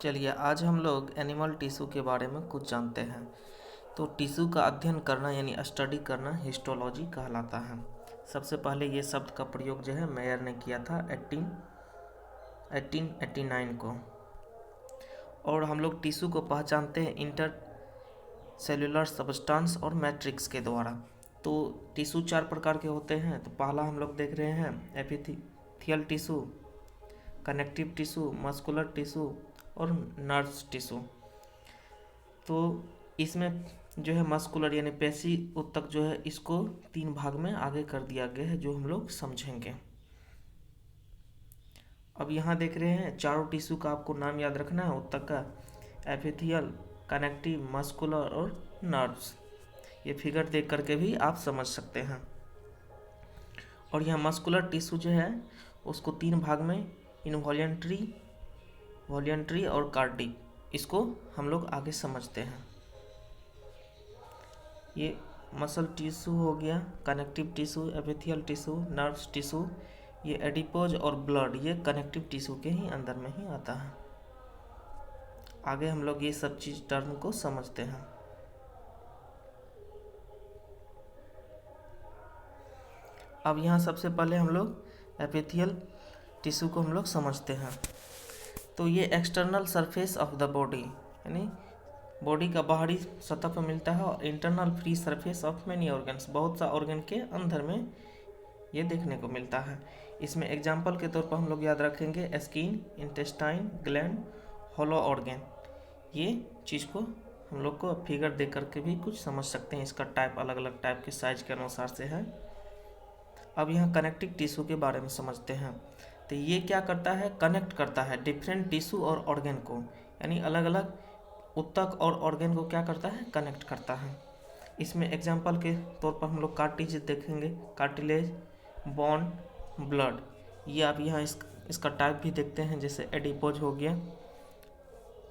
चलिए आज हम लोग एनिमल टिश्यू के बारे में कुछ जानते हैं। तो टिश्यू का अध्ययन करना यानी स्टडी करना हिस्टोलॉजी कहलाता है। सबसे पहले ये शब्द का प्रयोग जो है मेयर ने किया था 1889 को। और हम लोग टिश्यू को पहचानते हैं इंटर सेलुलर सब्सटेंस और मैट्रिक्स के द्वारा। तो टिश्यू 4 प्रकार के होते हैं। तो पहला हम लोग देख रहे हैं epithelial tissue, connective tissue, muscular tissue और नर्व्स टिश्यू। तो इसमें जो है मस्कुलर यानी पेशी ऊतक जो है इसको 3 भाग में आगे कर दिया गया है, जो हम लोग समझेंगे। अब यहाँ देख रहे हैं चारों टिश्यू का आपको नाम याद रखना है ऊतक का, एपिथेलियल, कनेक्टिव, मस्कुलर और नर्व्स। ये फिगर देख करके भी आप समझ सकते हैं। और यहाँ मस्कुलर टिश्यू जो है उसको 3 भाग में इनवॉल्यूंटरी, वॉल्यूंटरी और कार्डिक, इसको हम लोग आगे समझते हैं। ये मसल टिश्यू हो गया, connective tissue, epithelial tissue, nerves tissue. ये एडिपोज और ब्लड ये कनेक्टिव टिश्यू के ही अंदर में ही आता है। आगे हम लोग ये सब चीज टर्म को समझते हैं। अब यहाँ सबसे पहले हम लोग एपिथेलियल टिश्यू को हम लोग समझते हैं। तो ये external surface of the body यानी बॉडी का बाहरी सतह पर मिलता है और internal free surface of many organs, बहुत सा ऑर्गन के अंदर में ये देखने को मिलता है। इसमें एग्जाम्पल के तौर पर हम लोग याद रखेंगे skin, intestine, gland, hollow organ. ये चीज़ को हम लोग को फिगर देख करके भी कुछ समझ सकते हैं। इसका टाइप अलग अलग टाइप के साइज के अनुसार से है। अब यहाँ कनेक्टिव टिश्यू के बारे में समझते हैं। तो ये क्या करता है, कनेक्ट करता है डिफरेंट टिश्यू और ऑर्गन को, यानी अलग अलग ऊतक और ऑर्गन को क्या करता है, कनेक्ट करता है। इसमें एग्जांपल के तौर पर हम लोग कार्टिलेज देखेंगे, कार्टिलेज, बोन, ब्लड। ये आप यहाँ इसका टाइप भी देखते हैं, जैसे एडिपोज हो गया।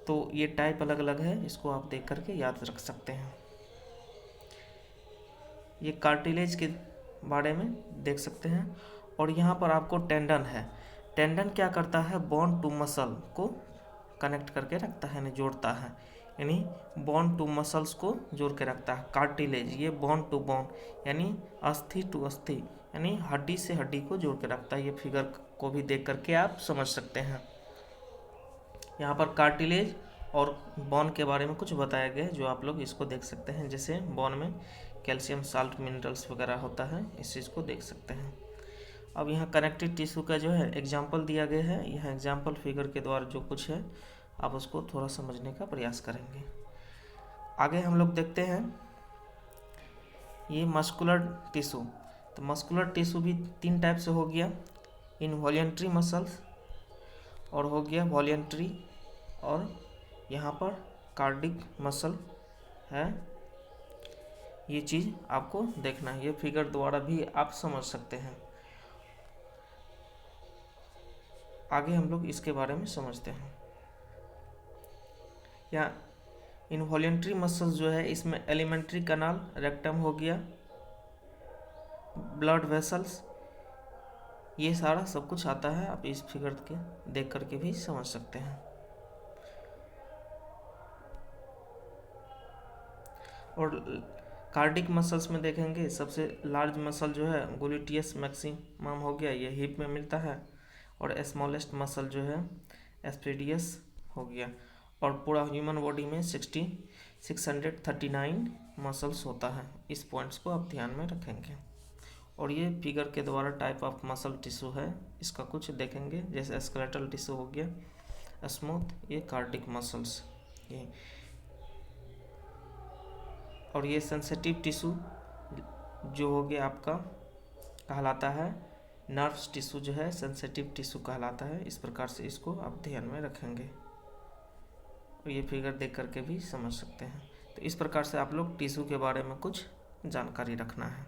तो ये टाइप अलग अलग है, इसको आप देख करके याद रख सकते हैं। ये कार्टिलेज के बारे में देख सकते हैं। और यहाँ पर आपको टेंडन है। टेंडन क्या करता है, बोन टू मसल को कनेक्ट करके रखता है, यानी जोड़ता है, यानी बोन टू मसल्स को जोड़ के रखता है। कार्टिलेज ये बोन टू बोन यानी अस्थि टू अस्थि यानी हड्डी से हड्डी को जोड़ के रखता है। ये फिगर को भी देख करके आप समझ सकते हैं। यहाँ पर कार्टिलेज और बोन के बारे में कुछ बताया गया है, जो आप लोग इसको देख सकते हैं। जैसे बोन में कैल्शियम, साल्ट, मिनरल्स वगैरह होता है, इस चीज़ को देख सकते हैं। अब यहाँ कनेक्टिव टिश्यू का जो है एग्जाम्पल दिया गया है। यह एग्जाम्पल फिगर के द्वारा जो कुछ है आप उसको थोड़ा समझने का प्रयास करेंगे। आगे हम लोग देखते हैं ये मस्कुलर टिश्यू। तो मस्कुलर टिश्यू भी 3 टाइप से हो गया, इनवॉल्यूंटरी मसल्स और हो गया वॉल्यूंटरी, और यहाँ पर कार्डिक मसल है। ये चीज़ आपको देखना है, ये फिगर द्वारा भी आप समझ सकते हैं। आगे हम लोग इसके बारे में समझते हैं। या इनवॉल्यूंटरी मसल्स जो है इसमें एलिमेंट्री कनाल, रेक्टम हो गया, ब्लड वेसल्स, ये सारा सब कुछ आता है। आप इस फिगर के देख करके भी समझ सकते हैं। और कार्डिक मसल्स में देखेंगे सबसे लार्ज मसल जो है ग्लूटियस मैक्सिमम हो गया, ये हिप में मिलता है। और स्मॉलेस्ट मसल जो है एस्पेडियस हो गया। और पूरा ह्यूमन बॉडी में 639 मसल्स होता है। इस पॉइंट्स को आप ध्यान में रखेंगे। और ये फिगर के द्वारा टाइप ऑफ मसल टिश्यू है, इसका कुछ देखेंगे। जैसे स्केलेटल टिश्यू हो गया, स्मूथ, ये कार्डिक मसल्स ये। और ये सेंसिटिव टिश्यू जो हो गया आपका कहलाता है नर्व्स टिश्यू, जो है सेंसिटिव टिश्यू कहलाता है। इस प्रकार से इसको आप ध्यान में रखेंगे और ये फिगर देख करके भी समझ सकते हैं। तो इस प्रकार से आप लोग टिश्यू के बारे में कुछ जानकारी रखना है।